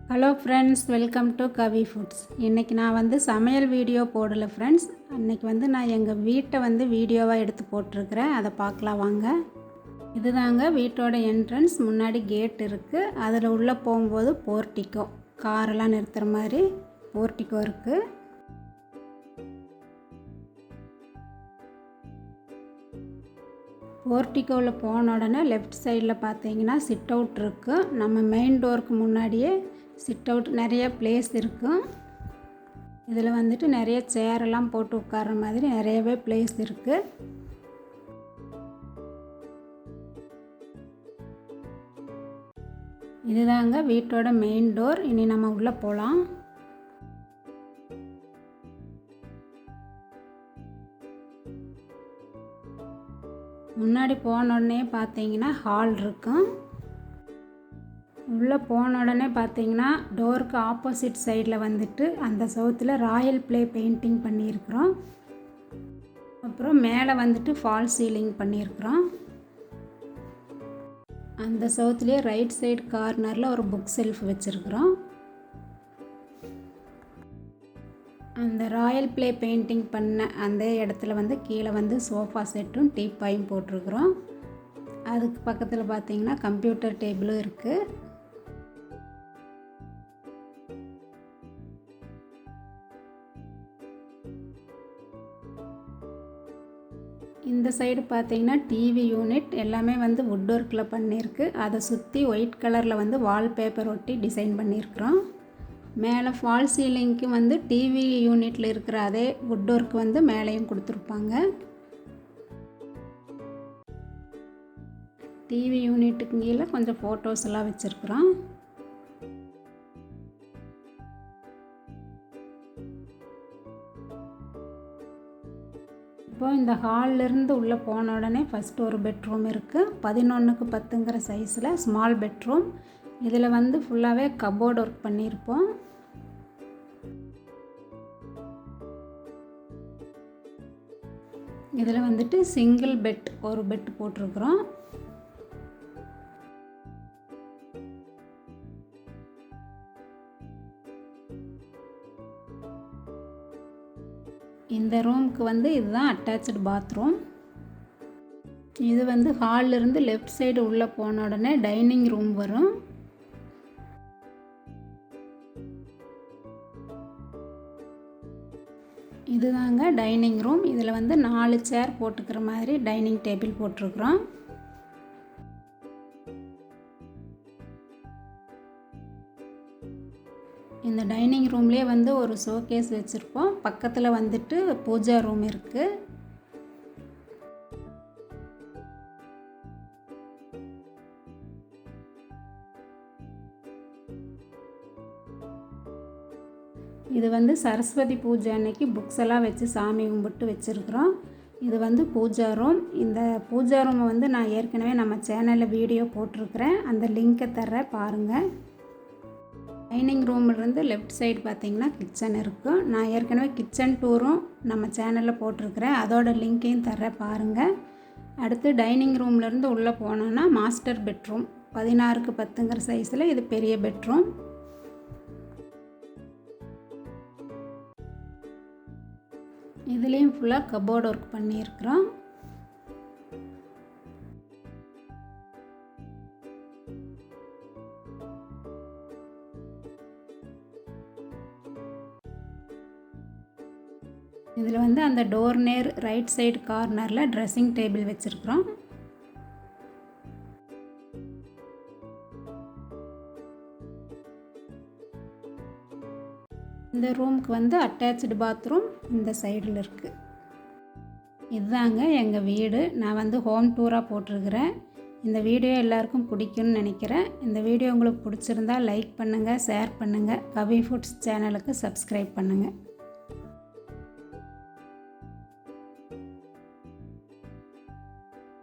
Hello friends, welcome to Kavi foods. இன்றைக்கி நான் வந்து சமையல் வீடியோ போடலை ஃப்ரெண்ட்ஸ். அன்றைக்கி வந்து நான் எங்கள் வீட்டை வந்து வீடியோவாக எடுத்து போட்டிருக்கிறேன். அதை பார்க்கலாம் வாங்க. இதுதாங்க வீட்டோட என்ட்ரன்ஸ். முன்னாடி கேட் இருக்குது. அதில் உள்ளே போகும்போது போர்ட்டிக்கோ, காரெல்லாம் நிறுத்துகிற மாதிரி போர்ட்டிக்கோ இருக்குது. போர்ட்டிக்கோவில் போன உடனே லெஃப்ட் சைடில் பார்த்தீங்கன்னா சிட் அவுட் இருக்குது. நம்ம மெயின் டோருக்கு முன்னாடியே சிட் அவுட் நிறைய பிளேஸ் இருக்கும். இதில் வந்துட்டு நிறைய சேரெல்லாம் போட்டு உட்கார்ற மாதிரி நிறையவே பிளேஸ் இருக்குது. இதுதாங்க வீட்டோட மெயின் டோர். இனி நம்ம உள்ளே போகலாம். முன்னாடி போன உடனே பார்த்தீங்கன்னா ஹால் இருக்கும். உள்ளே போன உடனே பார்த்தீங்கன்னா டோருக்கு ஆப்போசிட் சைடில் வந்துட்டு அந்த சவுத்தில் ராயல் ப்ளே பெயிண்டிங் பண்ணியிருக்கிறோம். அப்புறம் மேலே வந்துட்டு ஃபால் சீலிங் பண்ணியிருக்கிறோம். அந்த சவுத்துலேயே ரைட் சைடு கார்னரில் ஒரு புக் செல்ஃப் வச்சுருக்குறோம். அந்த ராயல் ப்ளே பெயிண்டிங் பண்ண அந்த இடத்துல வந்து கீழே வந்து சோஃபா செட்டும் டீப்பாயும் போட்டிருக்குறோம். அதுக்கு பக்கத்தில் பார்த்தீங்கன்னா கம்ப்யூட்டர் டேபிளும் இருக்குது. இந்த சைடு பார்த்தீங்கன்னா டிவி யூனிட் எல்லாமே வந்து வுட் ஒர்க்கில் பண்ணியிருக்கு. அதை சுற்றி ஒயிட் கலரில் வந்து வால்பேப்பர் ஒட்டி டிசைன் பண்ணியிருக்கிறோம். மேலே ஃபால் சீலிங்க்கு வந்து டிவி யூனிட்டில் இருக்கிற அதே வுட் ஒர்க் வந்து மேலேயும் கொடுத்துருப்பாங்க. டிவி யூனிட்டுக்கு கீழே கொஞ்சம் ஃபோட்டோஸ் எல்லாம் வச்சுருக்குறோம். இப்போ இந்த ஹால்லேருந்து உள்ளே போன உடனே ஃபஸ்ட்டு ஒரு பெட்ரூம் இருக்குது. 11க்கு 10ங்கிற சைஸில் ஸ்மால் பெட்ரூம். இதில் வந்து ஃபுல்லாகவே கபோர்டு ஒர்க் பண்ணியிருப்போம். இதில் வந்துட்டு சிங்கிள் பெட் ஒரு பெட் போட்டிருக்கிறோம். இந்த ரூமுக்கு வந்து இதுதான் அட்டாச்சு பாத்ரூம். இது வந்து ஹாலிலிருந்து லெஃப்ட் சைடு உள்ளே போன உடனே டைனிங் ரூம் வரும். இதுதாங்க டைனிங் ரூம். இதில் வந்து 4 சேர் போட்டுக்கிற மாதிரி டைனிங் டேபிள் போட்டிருக்கிறோம். இந்த டைனிங் ரூம்லேயே வந்து ஒரு ஷோகேஸ் வச்சுருப்போம். பக்கத்தில் வந்துட்டு பூஜா ரூம் இருக்குது. இது வந்து சரஸ்வதி பூஜை அன்னைக்கு புக்ஸ் எல்லாம் வச்சு சாமி கும்பிட்டு வச்சுருக்குறோம். இது வந்து பூஜா ரூம். இந்த பூஜா ரூமை வந்து நான் ஏற்கனவே நம்ம சேனலில் வீடியோ போட்டிருக்கிறேன். அந்த லிங்க்கை தர்றேன் பாருங்கள். டைனிங் ரூம்லேருந்து லெஃப்ட் சைடு பார்த்திங்கன்னா கிச்சன் இருக்கும். நான் ஏற்கனவே கிச்சன் டூரும் நம்ம சேனலில் போட்டிருக்கிறேன். அதோட லிங்க்கையும் தர்றேன் பாருங்கள். அடுத்து டைனிங் ரூம்லேருந்து உள்ளே போனோன்னா மாஸ்டர் பெட்ரூம். 16க்கு 10ங்கிற சைஸில் இது பெரிய பெட்ரூம். இதுலேயும் ஃபுல்லாக கபோர்டு ஒர்க் பண்ணியிருக்கிறோம். இதில் வந்து அந்த டோர் நேர் ரைட் சைடு கார்னரில் ட்ரெஸ்ஸிங் டேபிள் வச்சுருக்குறோம். இந்த ரூமுக்கு வந்து அட்டாச்சு பாத்ரூம் இந்த சைடில் இருக்குது. இதுதாங்க எங்கள் வீடு. நான் வந்து ஹோம் டூராக போட்டிருக்கிறேன். இந்த வீடியோ எல்லாருக்கும் பிடிக்கும்னு நினைக்கிறேன். இந்த வீடியோ உங்களுக்கு பிடிச்சிருந்தா லைக் பண்ணுங்கள், ஷேர் பண்ணுங்கள். கவி ஃபுட்ஸ் சேனலுக்கு சப்ஸ்கிரைப் பண்ணுங்கள்.